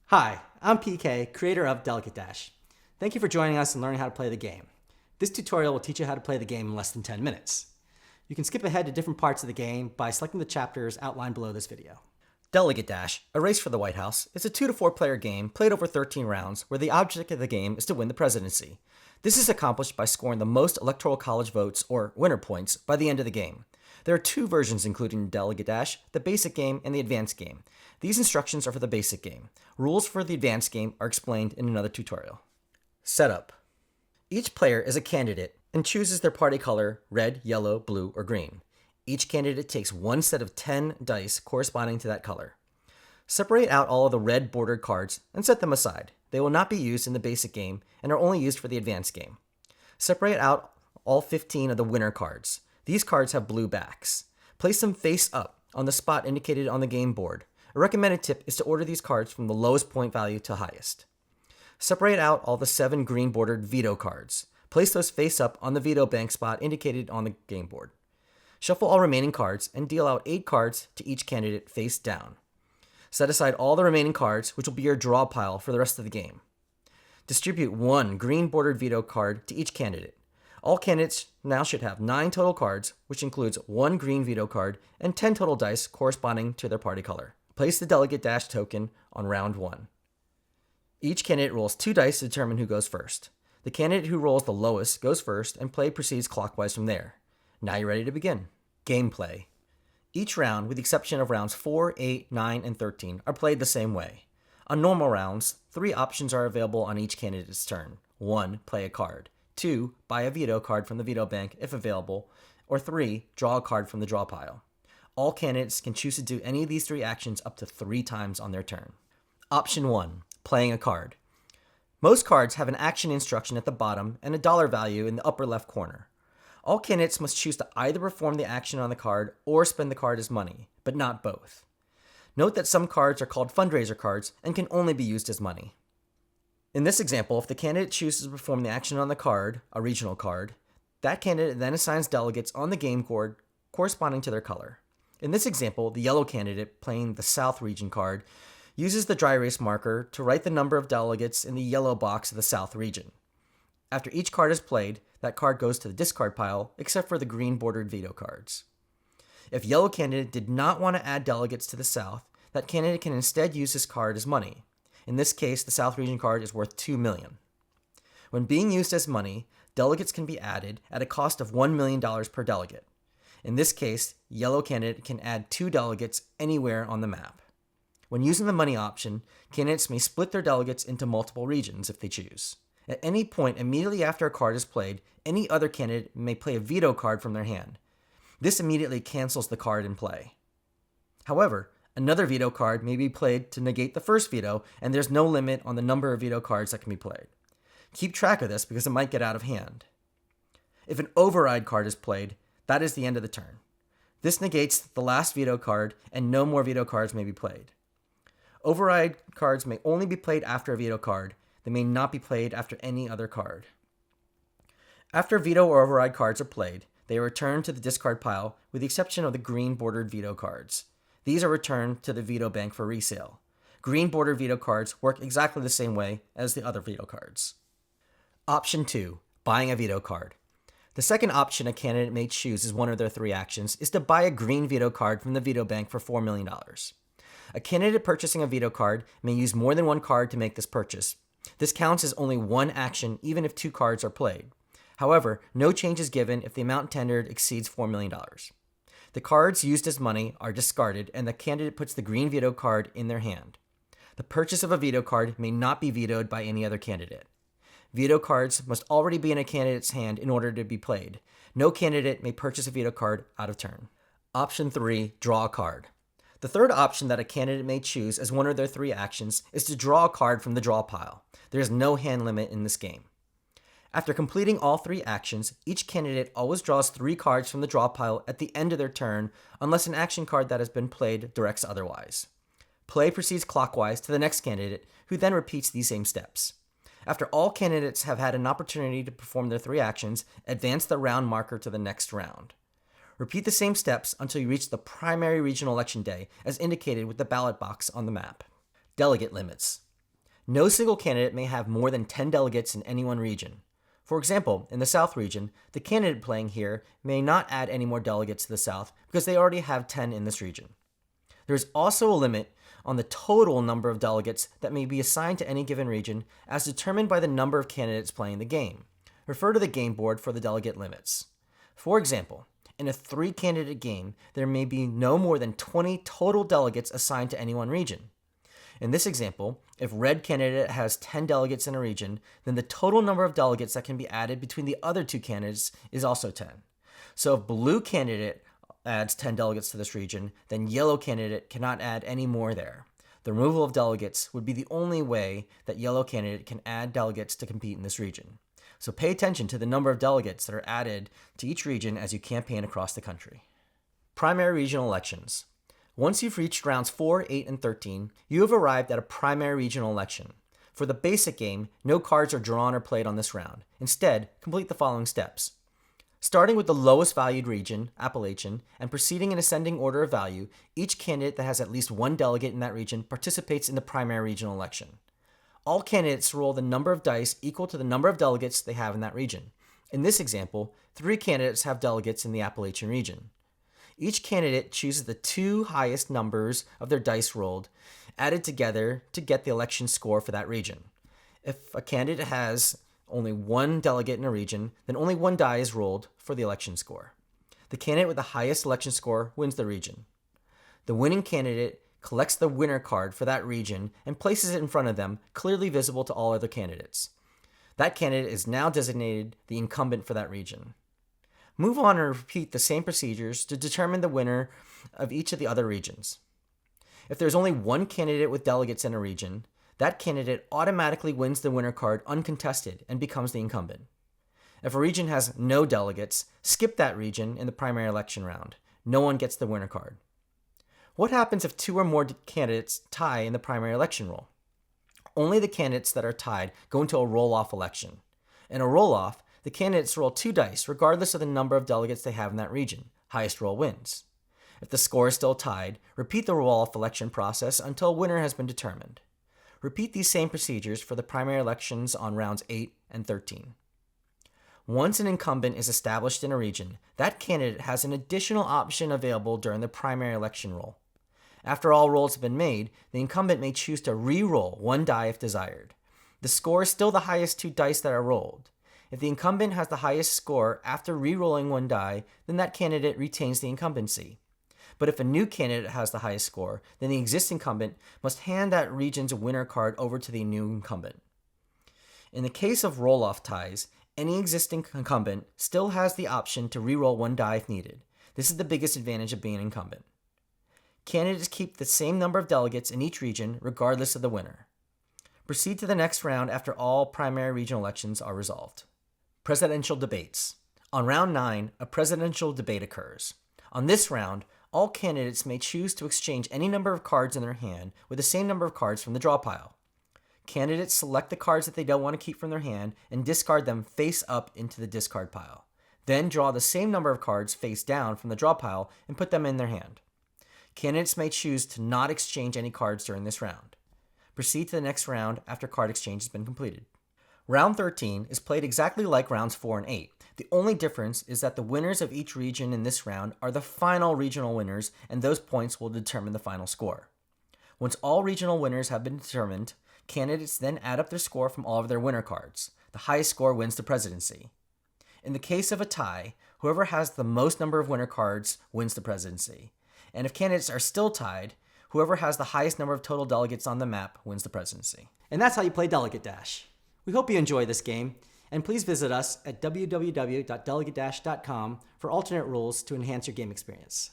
Hi, I'm PK, creator of Delegate Dash. Thank you for joining us and learning how to play the game. This tutorial will teach you how to play the game in less than 10 minutes. You can skip ahead to different parts of the game by selecting the chapters outlined below this video. Delegate Dash, A Race for the White House, is a 2 to 4 player game played over 13 rounds where the object of the game is to win the presidency. This is accomplished by scoring the most electoral college votes, or winner points, by the end of the game. There are two versions included in Delegate Dash, the basic game and the advanced game. These instructions are for the basic game. Rules for the advanced game are explained in another tutorial. Setup. Each player is a candidate and chooses their party color, red, yellow, blue, or green. Each candidate takes one set of 10 dice corresponding to that color. Separate out all of the red bordered cards and set them aside. They will not be used in the basic game and are only used for the advanced game. Separate out all 15 of the winner cards. These cards have blue backs. Place them face up on the spot indicated on the game board. A recommended tip is to order these cards from the lowest point value to highest. Separate out all the 7 green bordered veto cards. Place those face up on the veto bank spot indicated on the game board. Shuffle all remaining cards and deal out 8 cards to each candidate face down. Set aside all the remaining cards, which will be your draw pile for the rest of the game. Distribute 1 green bordered veto card to each candidate. All candidates now should have 9 total cards, which includes 1 green veto card and 10 total dice corresponding to their party color. Place the Delegate Dash token on round 1. Each candidate rolls 2 dice to determine who goes first. The candidate who rolls the lowest goes first, and play proceeds clockwise from there. Now you're ready to begin. Gameplay. Each round, with the exception of rounds 4, 8, 9, and 13, are played the same way. On normal rounds, 3 options are available on each candidate's turn. 1. Play a card. 2. Buy a veto card from the veto bank, if available. Or 3. Draw a card from the draw pile. All candidates can choose to do any of these 3 actions up to 3 times on their turn. Option 1. Playing a card. Most cards have an action instruction at the bottom and a dollar value in the upper left corner. All candidates must choose to either perform the action on the card or spend the card as money, but not both. Note that some cards are called fundraiser cards and can only be used as money. In this example, if the candidate chooses to perform the action on the card, a regional card, that candidate then assigns delegates on the game board corresponding to their color. In this example, the yellow candidate, playing the South region card, uses the dry erase marker to write the number of delegates in the yellow box of the South region. After each card is played, that card goes to the discard pile, except for the green bordered veto cards. If yellow candidate did not want to add delegates to the South, that candidate can instead use this card as money. In this case, the South region card is worth $2 million. When being used as money, delegates can be added at a cost of $1 million per delegate. In this case, yellow candidate can add 2 delegates anywhere on the map. When using the money option, candidates may split their delegates into multiple regions if they choose. At any point immediately after a card is played, any other candidate may play a veto card from their hand. This immediately cancels the card in play. However, another veto card may be played to negate the first veto, and there's no limit on the number of veto cards that can be played. Keep track of this because it might get out of hand. If an override card is played, that is the end of the turn. This negates the last veto card, and no more veto cards may be played. Override cards may only be played after a veto card. They may not be played after any other card. After veto or override cards are played, they are returned to the discard pile with the exception of the green bordered veto cards. These are returned to the veto bank for resale. Green bordered veto cards work exactly the same way as the other veto cards. Option 2. Buying a veto card. The second option a candidate may choose as one of their 3 actions is to buy a green veto card from the veto bank for $4 million. A candidate purchasing a veto card may use more than 1 card to make this purchase. This counts as only 1 action even if 2 cards are played. However, no change is given if the amount tendered exceeds $4 million. The cards used as money are discarded and the candidate puts the green veto card in their hand. The purchase of a veto card may not be vetoed by any other candidate. Veto cards must already be in a candidate's hand in order to be played. No candidate may purchase a veto card out of turn. Option 3. Draw a card. The third option that a candidate may choose as one of their 3 actions is to draw a card from the draw pile. There is no hand limit in this game. After completing all 3 actions, each candidate always draws 3 cards from the draw pile at the end of their turn unless an action card that has been played directs otherwise. Play proceeds clockwise to the next candidate, who then repeats these same steps. After all candidates have had an opportunity to perform their 3 actions, advance the round marker to the next round. Repeat the same steps until you reach the primary regional election day, as indicated with the ballot box on the map. Delegate Limits. No single candidate may have more than 10 delegates in any one region. For example, in the South region, the candidate playing here may not add any more delegates to the South because they already have 10 in this region. There is also a limit on the total number of delegates that may be assigned to any given region as determined by the number of candidates playing the game. Refer to the game board for the delegate limits. For example, in a 3-candidate game, there may be no more than 20 total delegates assigned to any one region. In this example, if red candidate has 10 delegates in a region, then the total number of delegates that can be added between the other 2 candidates is also 10. So if blue candidate adds 10 delegates to this region, then yellow candidate cannot add any more there. The removal of delegates would be the only way that yellow candidate can add delegates to compete in this region. So pay attention to the number of delegates that are added to each region as you campaign across the country. Primary regional elections. Once you've reached rounds 4, 8, and 13, you have arrived at a primary regional election. For the basic game, no cards are drawn or played on this round. Instead, complete the following steps. Starting with the lowest valued region, Appalachian, and proceeding in ascending order of value, each candidate that has at least 1 delegate in that region participates in the primary regional election. All candidates roll the number of dice equal to the number of delegates they have in that region. In this example, 3 candidates have delegates in the Appalachian region. Each candidate chooses the 2 highest numbers of their dice rolled, added together to get the election score for that region. If a candidate has only 1 delegate in a region, then only 1 die is rolled for the election score. The candidate with the highest election score wins the region. The winning candidate collects the winner card for that region and places it in front of them, clearly visible to all other candidates. That candidate is now designated the incumbent for that region. Move on and repeat the same procedures to determine the winner of each of the other regions. If there's only 1 candidate with delegates in a region, that candidate automatically wins the winner card uncontested and becomes the incumbent. If a region has no delegates, skip that region in the primary election round. No one gets the winner card. What happens if 2 or more candidates tie in the primary election roll? Only the candidates that are tied go into a roll-off election. In a roll-off, the candidates roll 2 dice regardless of the number of delegates they have in that region. Highest roll wins. If the score is still tied, repeat the roll-off election process until a winner has been determined. Repeat these same procedures for the primary elections on rounds 8 and 13. Once an incumbent is established in a region, that candidate has an additional option available during the primary election roll. After all rolls have been made, the incumbent may choose to re-roll 1 die if desired. The score is still the highest 2 dice that are rolled. If the incumbent has the highest score after re-rolling 1 die, then that candidate retains the incumbency. But if a new candidate has the highest score, then the existing incumbent must hand that region's winner card over to the new incumbent. In the case of roll-off ties, any existing incumbent still has the option to re-roll 1 die if needed. This is the biggest advantage of being an incumbent. Candidates keep the same number of delegates in each region regardless of the winner. Proceed to the next round after all primary regional elections are resolved. Presidential debates. On round 9, a presidential debate occurs. On this round, all candidates may choose to exchange any number of cards in their hand with the same number of cards from the draw pile. Candidates select the cards that they don't want to keep from their hand and discard them face up into the discard pile. Then draw the same number of cards face down from the draw pile and put them in their hand. Candidates may choose to not exchange any cards during this round. Proceed to the next round after card exchange has been completed. Round 13 is played exactly like rounds 4 and 8. The only difference is that the winners of each region in this round are the final regional winners, and those points will determine the final score. Once all regional winners have been determined, candidates then add up their score from all of their winner cards. The highest score wins the presidency. In the case of a tie, whoever has the most number of winner cards wins the presidency. And if candidates are still tied, whoever has the highest number of total delegates on the map wins the presidency. And that's how you play Delegate Dash. We hope you enjoy this game, and please visit us at www.delegatedash.com for alternate rules to enhance your game experience.